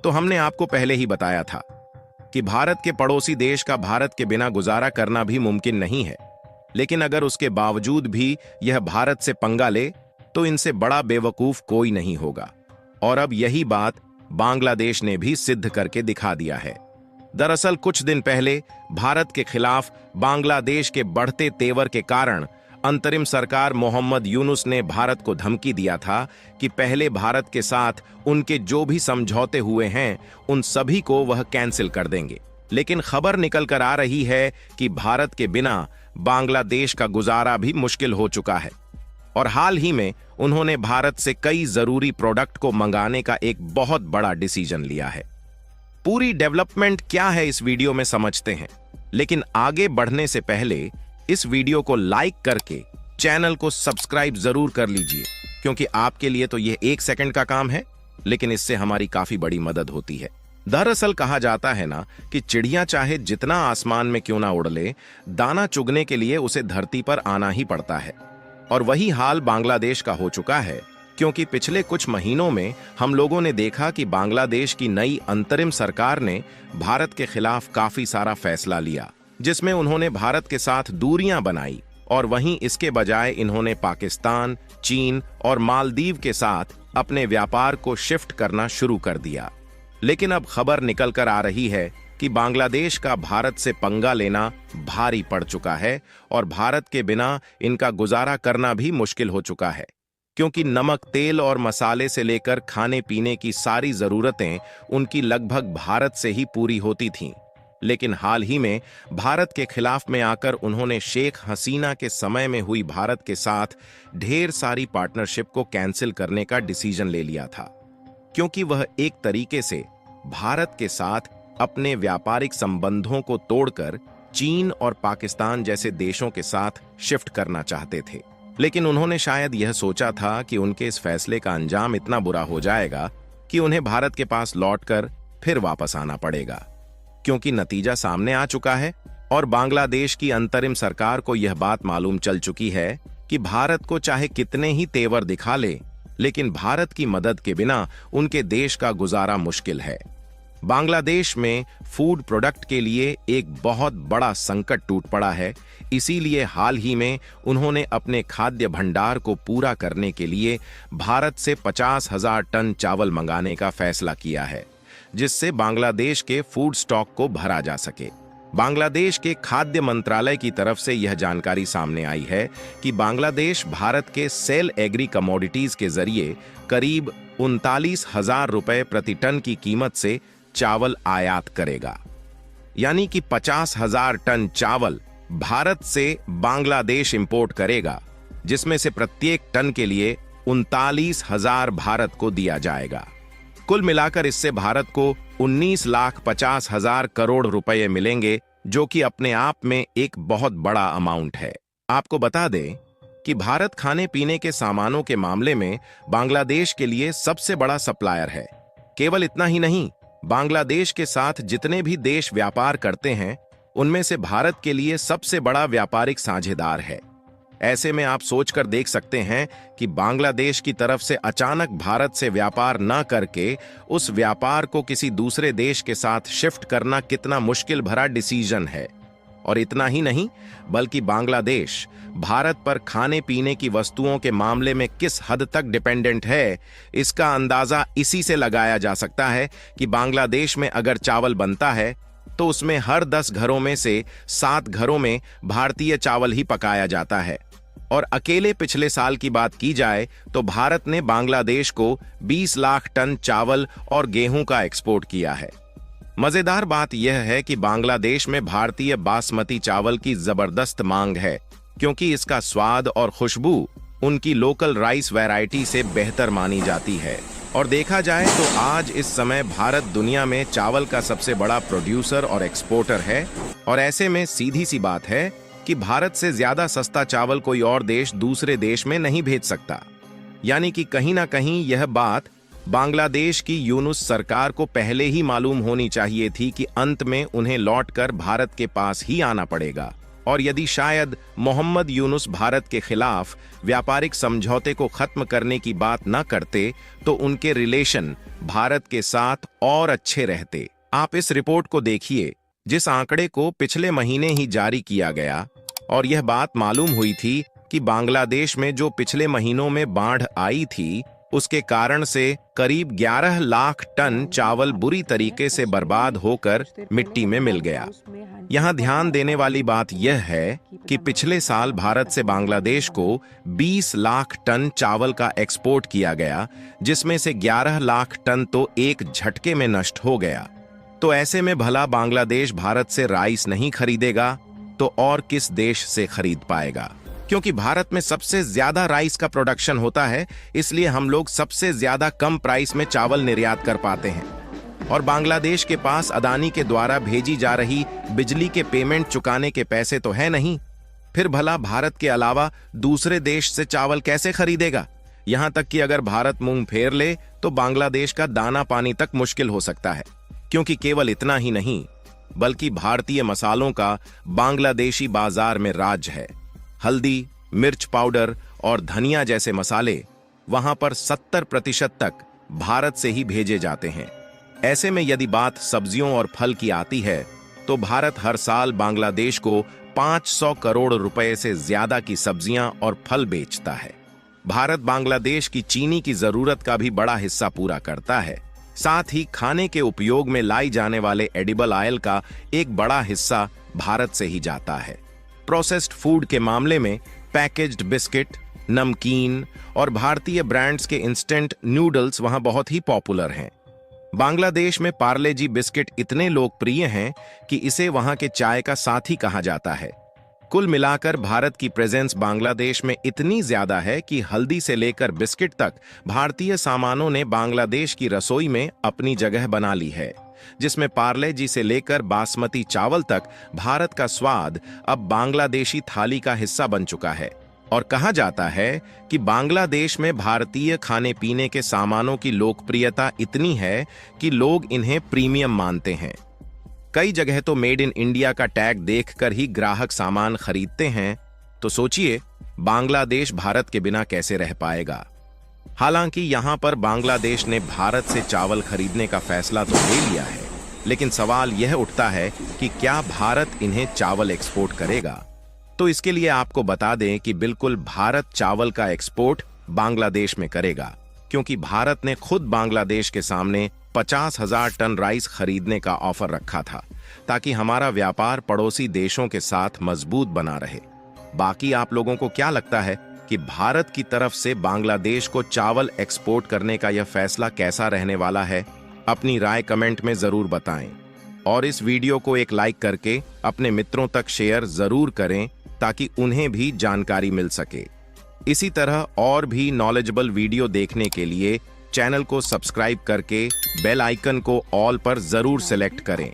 तो हमने आपको पहले ही बताया था कि भारत के पड़ोसी देश का भारत के बिना गुजारा करना भी मुमकिन नहीं है। लेकिन अगर उसके बावजूद भी यह भारत से पंगा ले तो इनसे बड़ा बेवकूफ कोई नहीं होगा। और अब यही बात बांग्लादेश ने भी सिद्ध करके दिखा दिया है। दरअसल कुछ दिन पहले भारत के खिलाफ बांग्लादेश के बढ़ते तेवर के कारण अंतरिम सरकार मोहम्मद यूनुस ने भारत को धमकी दिया था कि पहले भारत के साथ उनके जो भी समझौते हुए हैं उन सभी को वह कैंसिल कर देंगे। लेकिन खबर निकल कर आ रही है कि भारत के बिना बांग्लादेश का गुजारा भी मुश्किल हो चुका है और हाल ही में उन्होंने भारत से कई जरूरी प्रोडक्ट को मंगाने का एक बहुत बड़ा डिसीजन लिया है। पूरी डेवलपमेंट क्या है इस वीडियो में समझते हैं, लेकिन आगे बढ़ने से पहले इस वीडियो को लाइक करके चैनल को सब्सक्राइब जरूर कर लीजिए, क्योंकि आपके लिए तो यह 1 सेकंड का काम है, लेकिन इससे हमारी काफी बड़ी मदद होती है। दरअसल कहा जाता है ना कि चिड़िया चाहे जितना आसमान में क्यों ना उड़ ले, दाना चुगने के लिए उसे धरती पर आना ही पड़ता है। और वही हाल बांग्लादेश का हो चुका है, क्योंकि पिछले कुछ महीनों में हम लोगों ने देखा कि बांग्लादेश की नई अंतरिम सरकार ने भारत के खिलाफ काफी सारा फैसला लिया, जिसमें उन्होंने भारत के साथ दूरियां बनाई और वहीं इसके बजाय इन्होंने पाकिस्तान, चीन और मालदीव के साथ अपने व्यापार को शिफ्ट करना शुरू कर दिया। लेकिन अब खबर निकल कर आ रही है कि बांग्लादेश का भारत से पंगा लेना भारी पड़ चुका है और भारत के बिना इनका गुजारा करना भी मुश्किल हो चुका है, क्योंकि नमक, तेल और मसाले से लेकर खाने पीने की सारी जरूरतें उनकी लगभग भारत से ही पूरी होती थीं। लेकिन हाल ही में भारत के खिलाफ में आकर उन्होंने शेख हसीना के समय में हुई भारत के साथ ढेर सारी पार्टनरशिप को कैंसिल करने का डिसीजन ले लिया था, क्योंकि वह एक तरीके से भारत के साथ अपने व्यापारिक संबंधों को तोड़कर चीन और पाकिस्तान जैसे देशों के साथ शिफ्ट करना चाहते थे। लेकिन उन्होंने शायद यह सोचा था कि उनके इस फैसले का अंजाम इतना बुरा हो जाएगा कि उन्हें भारत के पास लौटकर फिर वापस आना पड़ेगा, क्योंकि नतीजा सामने आ चुका है और बांग्लादेश की अंतरिम सरकार को यह बात मालूम चल चुकी है कि भारत को चाहे कितने ही तेवर दिखा ले, लेकिन भारत की मदद के बिना उनके देश का गुजारा मुश्किल है। बांग्लादेश में फूड प्रोडक्ट के लिए एक बहुत बड़ा संकट टूट पड़ा है। इसीलिए हाल ही में उन्होंने अपने खाद्य भंडार को पूरा करने के लिए भारत से 50,000 टन चावल मंगाने का फैसला किया है, जिससे बांग्लादेश के फूड स्टॉक को भरा जा सके। बांग्लादेश के खाद्य मंत्रालय की तरफ से यह जानकारी सामने आई है कि बांग्लादेश भारत के सेल एग्री कमोडिटीज के जरिए करीब 39,000 रुपए प्रति टन की कीमत से चावल आयात करेगा। यानी कि 50,000 टन चावल भारत से बांग्लादेश इंपोर्ट करेगा, जिसमें से प्रत्येक टन के लिए 39,000 भारत को दिया जाएगा। कुल मिलाकर इससे भारत को 19,50,000 करोड़ रुपए मिलेंगे, जो कि अपने आप में एक बहुत बड़ा अमाउंट है। आपको बता दें कि भारत खाने पीने के सामानों के मामले में बांग्लादेश के लिए सबसे बड़ा सप्लायर है। केवल इतना ही नहीं, बांग्लादेश के साथ जितने भी देश व्यापार करते हैं उनमें से भारत के लिए सबसे बड़ा व्यापारिक साझेदार है। ऐसे में आप सोचकर देख सकते हैं कि बांग्लादेश की तरफ से अचानक भारत से व्यापार न करके उस व्यापार को किसी दूसरे देश के साथ शिफ्ट करना कितना मुश्किल भरा डिसीजन है। और इतना ही नहीं, बल्कि बांग्लादेश भारत पर खाने पीने की वस्तुओं के मामले में किस हद तक डिपेंडेंट है, इसका अंदाजा इसी से लगाया जा सकता है कि बांग्लादेश में अगर चावल बनता है तो उसमें हर 10 घरों में से 7 घरों में भारतीय चावल ही पकाया जाता है। और अकेले पिछले साल की बात की जाए तो भारत ने बांग्लादेश को 20 लाख टन चावल और गेहूं का एक्सपोर्ट किया है। मजेदार बात यह है कि बांग्लादेश में भारतीय बासमती चावल की जबरदस्त मांग है, क्योंकि इसका स्वाद और खुशबू उनकी लोकल राइस वैरायटी से बेहतर मानी जाती है। और देखा जाए तो आज इस समय भारत दुनिया में चावल का सबसे बड़ा प्रोड्यूसर और एक्सपोर्टर है। और ऐसे में सीधी सी बात है कि भारत से ज्यादा सस्ता चावल कोई और देश दूसरे देश में नहीं भेज सकता। यानी कि कहीं ना कहीं यह बात बांग्लादेश की यूनुस सरकार को पहले ही मालूम होनी चाहिए थी कि अंत में उन्हें लौटकर भारत के पास ही आना पड़ेगा। और यदि शायद मोहम्मद यूनुस भारत के खिलाफ व्यापारिक समझौते को खत्म करने की बात न करते तो उनके रिलेशन भारत के साथ और अच्छे रहते। आप इस रिपोर्ट को देखिए, जिस आंकड़े को पिछले महीने ही जारी किया गया और यह बात मालूम हुई थी कि बांग्लादेश में जो पिछले महीनों में बाढ़ आई थी उसके कारण से करीब 11 लाख टन चावल बुरी तरीके से बर्बाद होकर मिट्टी में मिल गया। यहाँ ध्यान देने वाली बात यह है कि पिछले साल भारत से बांग्लादेश को 20 लाख टन चावल का एक्सपोर्ट किया गया, जिसमें से 11 लाख टन तो एक झटके में नष्ट हो गया। तो ऐसे में भला बांग्लादेश भारत से राइस नहीं खरीदेगा तो और किस देश से खरीद पाएगा? क्योंकि भारत में सबसे ज्यादा राइस का प्रोडक्शन होता है, इसलिए हम लोग सबसे ज्यादा कम प्राइस में चावल निर्यात कर पाते हैं। और बांग्लादेश के पास अदानी के द्वारा भेजी जा रही बिजली के पेमेंट चुकाने के पैसे तो है नहीं, फिर भला भारत के अलावा दूसरे देश से चावल कैसे खरीदेगा? यहां तक कि अगर भारत मुंह फेर ले तो बांग्लादेश का दाना पानी तक मुश्किल हो सकता है। क्योंकि केवल इतना ही नहीं, बल्कि भारतीय मसालों का बांग्लादेशी बाजार में राज है। हल्दी, मिर्च पाउडर और धनिया जैसे मसाले वहां पर 70% तक भारत से ही भेजे जाते हैं। ऐसे में यदि बात सब्जियों और फल की आती है तो भारत हर साल बांग्लादेश को 500 करोड़ रुपए से ज्यादा की सब्जियां और फल बेचता है। भारत बांग्लादेश की चीनी की जरूरत का भी बड़ा हिस्सा पूरा करता है। साथ ही खाने के उपयोग में लाई जाने वाले एडिबल ऑयल का एक बड़ा हिस्सा भारत से ही जाता है। प्रोसेस्ड फूड के मामले में पैकेज्ड बिस्किट, नमकीन और भारतीय ब्रांड्स के इंस्टेंट नूडल्स वहां बहुत ही पॉपुलर हैं। बांग्लादेश में पार्ले जी बिस्किट इतने लोकप्रिय हैं कि इसे वहां के चाय का साथी कहा जाता है। कुल मिलाकर भारत की प्रेजेंस बांग्लादेश में इतनी ज्यादा है कि हल्दी से लेकर बिस्किट तक भारतीय सामानों ने बांग्लादेश की रसोई में अपनी जगह बना ली है, जिसमें पार्ले जी से लेकर बासमती चावल तक भारत का स्वाद अब बांग्लादेशी थाली का हिस्सा बन चुका है। और कहा जाता है कि बांग्लादेश में भारतीय खाने पीने के सामानों की लोकप्रियता इतनी है कि लोग इन्हें प्रीमियम मानते हैं। कई जगह तो मेड इन इंडिया का टैग देखकर ही ग्राहक सामान खरीदते हैं। तो सोचिए बांग्लादेश भारत के बिना कैसे रह पाएगा। हालांकि यहां पर बांग्लादेश ने भारत से चावल खरीदने का फैसला तो ले लिया है, लेकिन सवाल यह उठता है कि क्या भारत इन्हें चावल एक्सपोर्ट करेगा? तो इसके लिए आपको बता दें कि बिल्कुल भारत चावल का एक्सपोर्ट बांग्लादेश में करेगा, क्योंकि भारत ने खुद बांग्लादेश के सामने 50,000 टन राइस खरीदने का ऑफर रखा था, ताकि हमारा व्यापार पड़ोसी देशों के साथ मजबूत बना रहे। बाकी आप लोगों को क्या लगता है कि भारत की तरफ से बांग्लादेश को चावल एक्सपोर्ट करने का यह फैसला कैसा रहने वाला है? अपनी राय कमेंट में जरूर बताएं और इस वीडियो को एक लाइक करके अपने मित्रों तक शेयर जरूर करें ताकि उन्हें भी जानकारी मिल सके। इसी तरह और भी नॉलेजेबल वीडियो देखने के लिए चैनल को सब्सक्राइब करके बेल आइकन को ऑल पर जरूर सेलेक्ट करें।